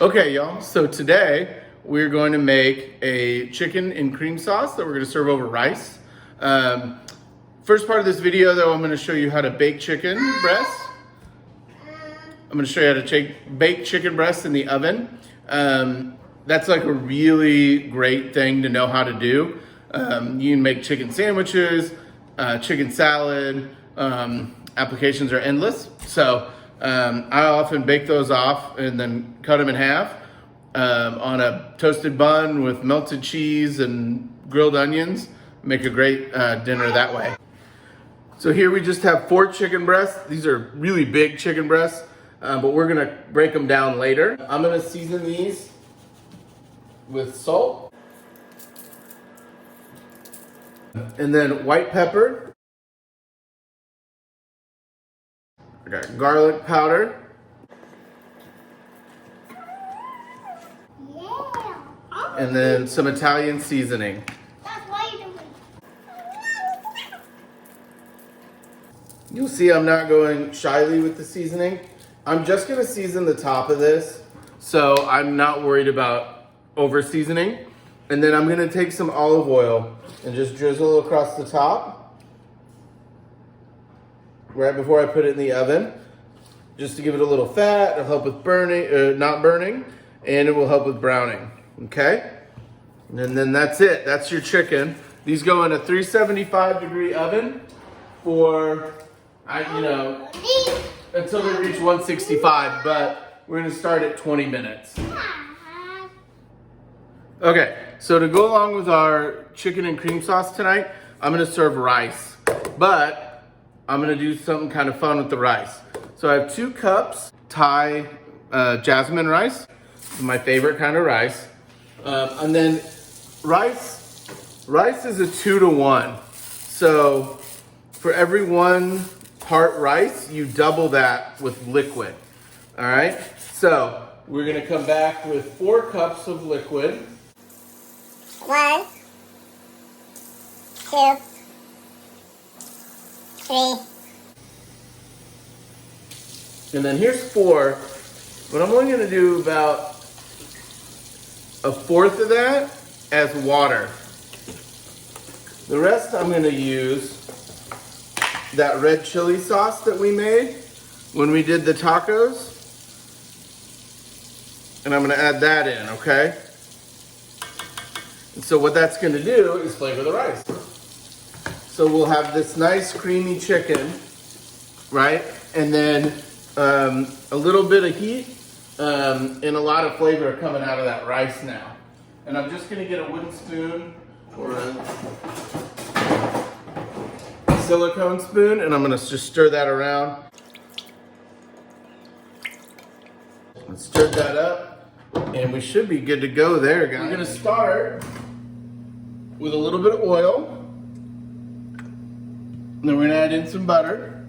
Okay, y'all, so today we're going to make a chicken and cream sauce that we're going to serve over rice. First part of this video, though, I'm going to show you how to bake chicken breasts. I'm going to show you how to bake chicken breasts in the oven. That's like a really great thing to know how to do. You can make chicken sandwiches, chicken salad. Applications are endless. So I often bake those off and then cut them in half on a toasted bun with melted cheese and grilled onions. Make a great dinner that way. So here we just have 4 chicken breasts. These are really big chicken breasts, but we're gonna break them down later. I'm gonna season these with salt and then white pepper. I got garlic powder. Yeah. And then some Italian seasoning. That's what you're doing. You'll see I'm not going shyly with the seasoning. I'm just gonna season the top of this, so I'm not worried about over seasoning. And then I'm gonna take some olive oil and just drizzle across the top right before I put it in the oven, just to give it a little fat. It'll help with burning, not burning, and it will help with browning, okay? And then that's it, that's your chicken. These go in a 375-degree oven for, until they reach 165, but we're gonna start at 20 minutes. Okay, so to go along with our chicken and cream sauce tonight, I'm gonna serve rice, but I'm gonna do something kind of fun with the rice. So I have 2 cups Thai jasmine rice, my favorite kind of rice. And then rice is a 2 to 1. So for every 1 part rice, you double that with liquid, all right? So we're gonna come back with 4 cups of liquid. 1, 2, 3. And then here's 4, but I'm only gonna do about 1/4 of that as water. The rest I'm gonna use that red chili sauce that we made when we did the tacos. And I'm gonna add that in, okay? And so what that's gonna do is flavor the rice. So we'll have this nice creamy chicken, right? And then a little bit of heat and a lot of flavor coming out of that rice now. And I'm just gonna get a wooden spoon or a silicone spoon, and I'm gonna just stir that around. Let's stir that up, and we should be good to go there, guys. We're gonna start with a little bit of oil. And then we're gonna add in some butter.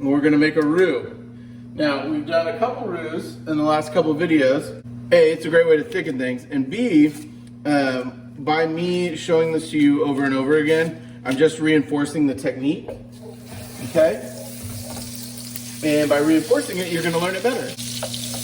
And we're gonna make a roux. Now, we've done a couple roux in the last couple of videos. A, it's a great way to thicken things. And B, by me showing this to you over and over again, I'm just reinforcing the technique, okay? And by reinforcing it, you're gonna learn it better.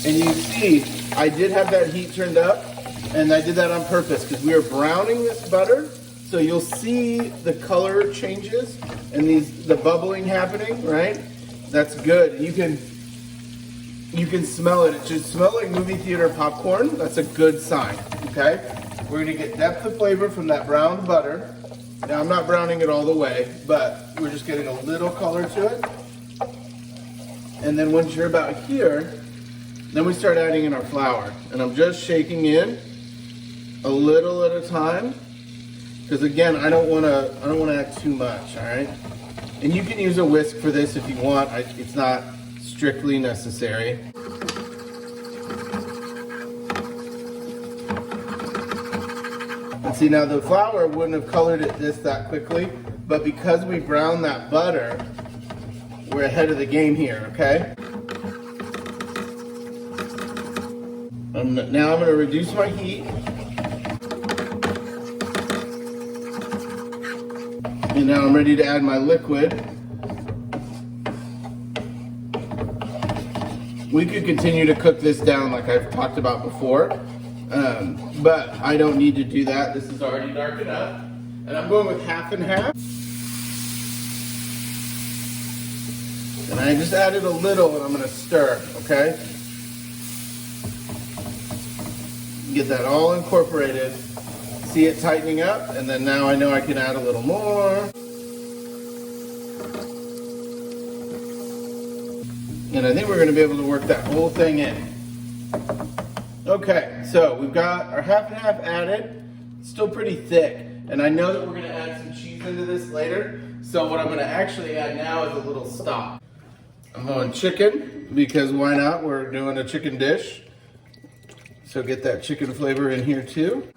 And you see, I did have that heat turned up, and I did that on purpose because we are browning this butter. So you'll see the color changes and the bubbling happening, right? That's good. You can smell it. It should smell like movie theater popcorn. That's a good sign, okay? We're gonna get depth of flavor from that browned butter. Now I'm not browning it all the way, but we're just getting a little color to it. And then once you're about here, then we start adding in our flour. And I'm just shaking in a little at a time. Because again, I don't want to add too much, all right? And you can use a whisk for this if you want. It's not strictly necessary. And see, now the flour wouldn't have colored it that quickly, but because we browned that butter, we're ahead of the game here, okay? Now I'm going to reduce my heat. And now I'm ready to add my liquid. We could continue to cook this down like I've talked about before, but I don't need to do that. This is already dark enough. And I'm going with half and half. And I just added a little and I'm gonna stir, okay? Get that all incorporated. See it tightening up, and then now I know I can add a little more. And I think we're gonna be able to work that whole thing in. Okay, so we've got our half and half added. It's still pretty thick. And I know that we're gonna add some cheese into this later. So what I'm gonna actually add now is a little stock. I'm going chicken, because why not? We're doing a chicken dish. So get that chicken flavor in here too.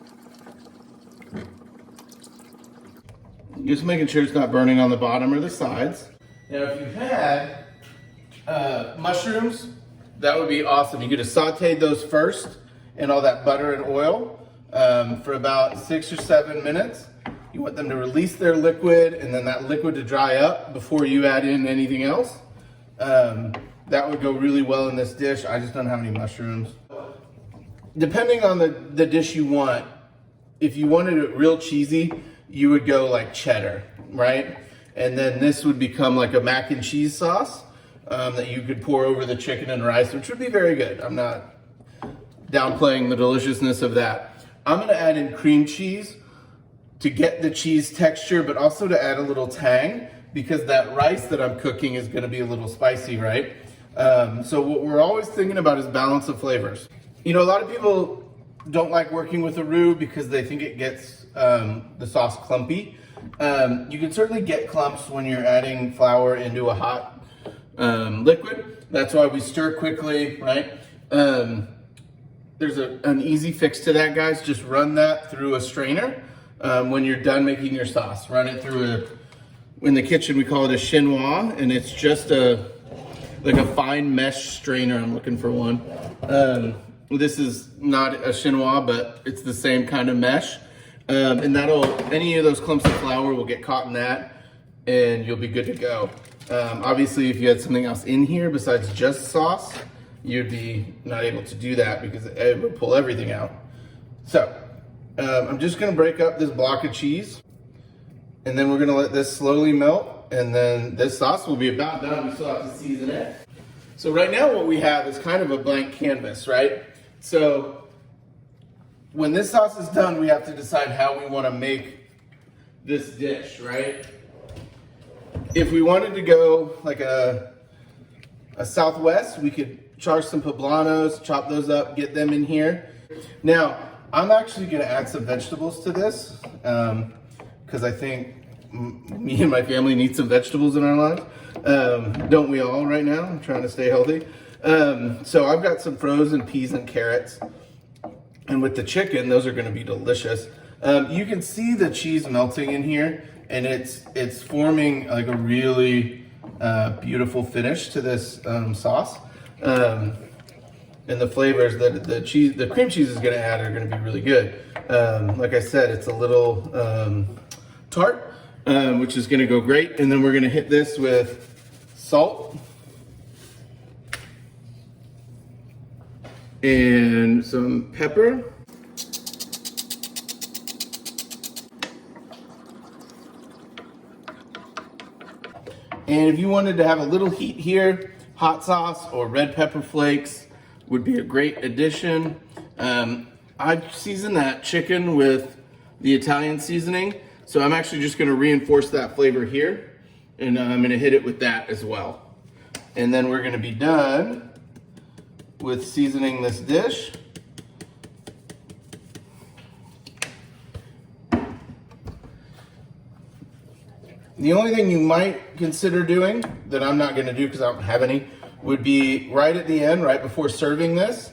Just making sure it's not burning on the bottom or the sides. Now if you had mushrooms, that would be awesome. You could have sauteed those first in all that butter and oil for about 6 or 7 minutes. You want them to release their liquid and then that liquid to dry up before you add in anything else. That would go really well in this dish. I just don't have any mushrooms. Depending on the dish you want, if you wanted it real cheesy, you would go like cheddar, right? And then this would become like a mac and cheese sauce that you could pour over the chicken and rice, which would be very good. I'm not downplaying the deliciousness of that. I'm gonna add in cream cheese to get the cheese texture, but also to add a little tang, because that rice that I'm cooking is gonna be a little spicy, right? So what we're always thinking about is balance of flavors. You know, a lot of people don't like working with a roux because they think it gets the sauce clumpy. You can certainly get clumps when you're adding flour into a hot liquid. That's why we stir quickly, right? There's an easy fix to that, guys. Just run that through a strainer when you're done making your sauce. Run it through in the kitchen we call it a chinois, and it's just like a fine mesh strainer. I'm looking for one. This is not a chinois, but it's the same kind of mesh. And any of those clumps of flour will get caught in that and you'll be good to go. Obviously, if you had something else in here besides just sauce, you'd be not able to do that because it would pull everything out. So, I'm just gonna break up this block of cheese and then we're gonna let this slowly melt, and then this sauce will be about done. We still have to season it. So right now what we have is kind of a blank canvas, right? So when this sauce is done, we have to decide how we want to make this dish, right? If we wanted to go like a Southwest, we could charge some poblanos, chop those up, get them in here. Now, I'm actually going to add some vegetables to this because I think me and my family need some vegetables in our lives. Don't we all right now? I'm trying to stay healthy. So I've got some frozen peas and carrots. And with the chicken, those are gonna be delicious. You can see the cheese melting in here, and it's forming like a really beautiful finish to this sauce. And the flavors that the cream cheese is gonna add are gonna be really good. Like I said, it's a little tart, which is gonna go great. And then we're gonna hit this with salt and some pepper. And if you wanted to have a little heat here, hot sauce or red pepper flakes would be a great addition. I've seasoned that chicken with the Italian seasoning, so I'm actually just gonna reinforce that flavor here, and I'm gonna hit it with that as well. And then we're gonna be done with seasoning this dish. The only thing you might consider doing, that I'm not gonna do because I don't have any, would be right at the end, right before serving this,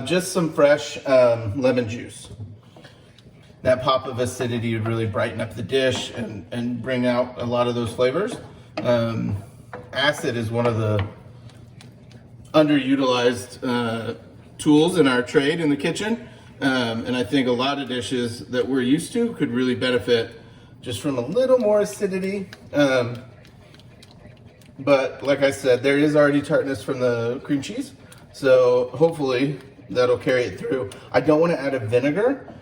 just some fresh lemon juice. That pop of acidity would really brighten up the dish and bring out a lot of those flavors. Acid is one of the underutilized tools in our trade in the kitchen. And I think a lot of dishes that we're used to could really benefit just from a little more acidity. But like I said, there is already tartness from the cream cheese. So hopefully that'll carry it through. I don't want to add a vinegar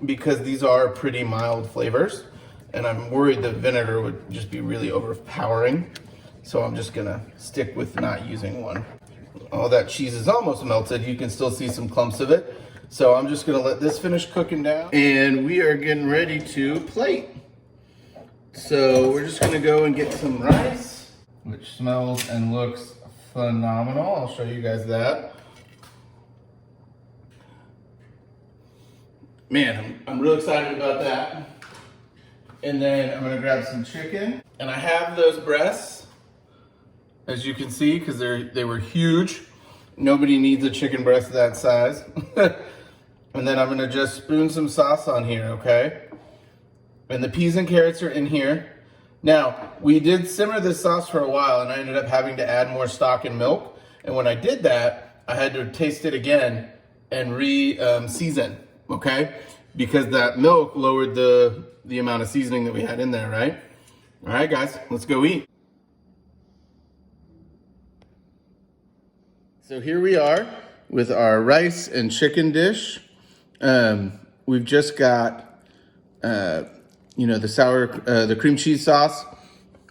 because these are pretty mild flavors. And I'm worried that vinegar would just be really overpowering. So I'm just gonna stick with not using one. All that cheese is almost melted. You can still see some clumps of it. So I'm just gonna let this finish cooking down. And we are getting ready to plate. So we're just gonna go and get some rice, which smells and looks phenomenal. I'll show you guys that. Man, I'm real excited about that. And then I'm gonna grab some chicken. And I have those breasts, as you can see, because they were huge. Nobody needs a chicken breast that size. And then I'm gonna just spoon some sauce on here, okay? And the peas and carrots are in here. Now, we did simmer this sauce for a while and I ended up having to add more stock and milk. And when I did that, I had to taste it again and re-season, okay? Because that milk lowered the amount of seasoning that we had in there, right? All right, guys, let's go eat. So here we are with our rice and chicken dish. We've just got, the cream cheese sauce,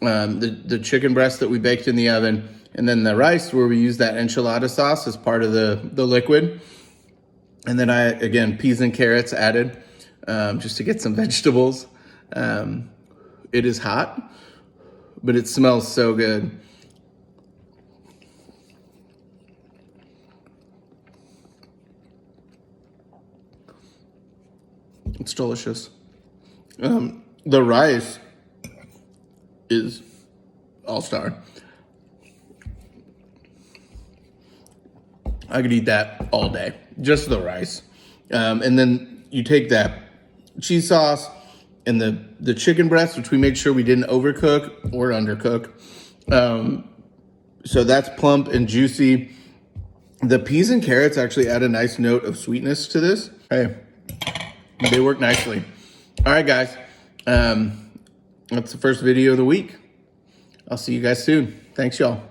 the chicken breast that we baked in the oven, and then the rice where we use that enchilada sauce as part of the liquid. And then again, peas and carrots added, just to get some vegetables. It is hot, but it smells so good. It's delicious. The rice is all-star. I could eat that all day, just the rice. And then you take that cheese sauce and the chicken breast, which we made sure we didn't overcook or undercook. So that's plump and juicy. The peas and carrots actually add a nice note of sweetness to this. Hey, they work nicely. All right, guys. That's the first video of the week. I'll see you guys soon. Thanks, y'all.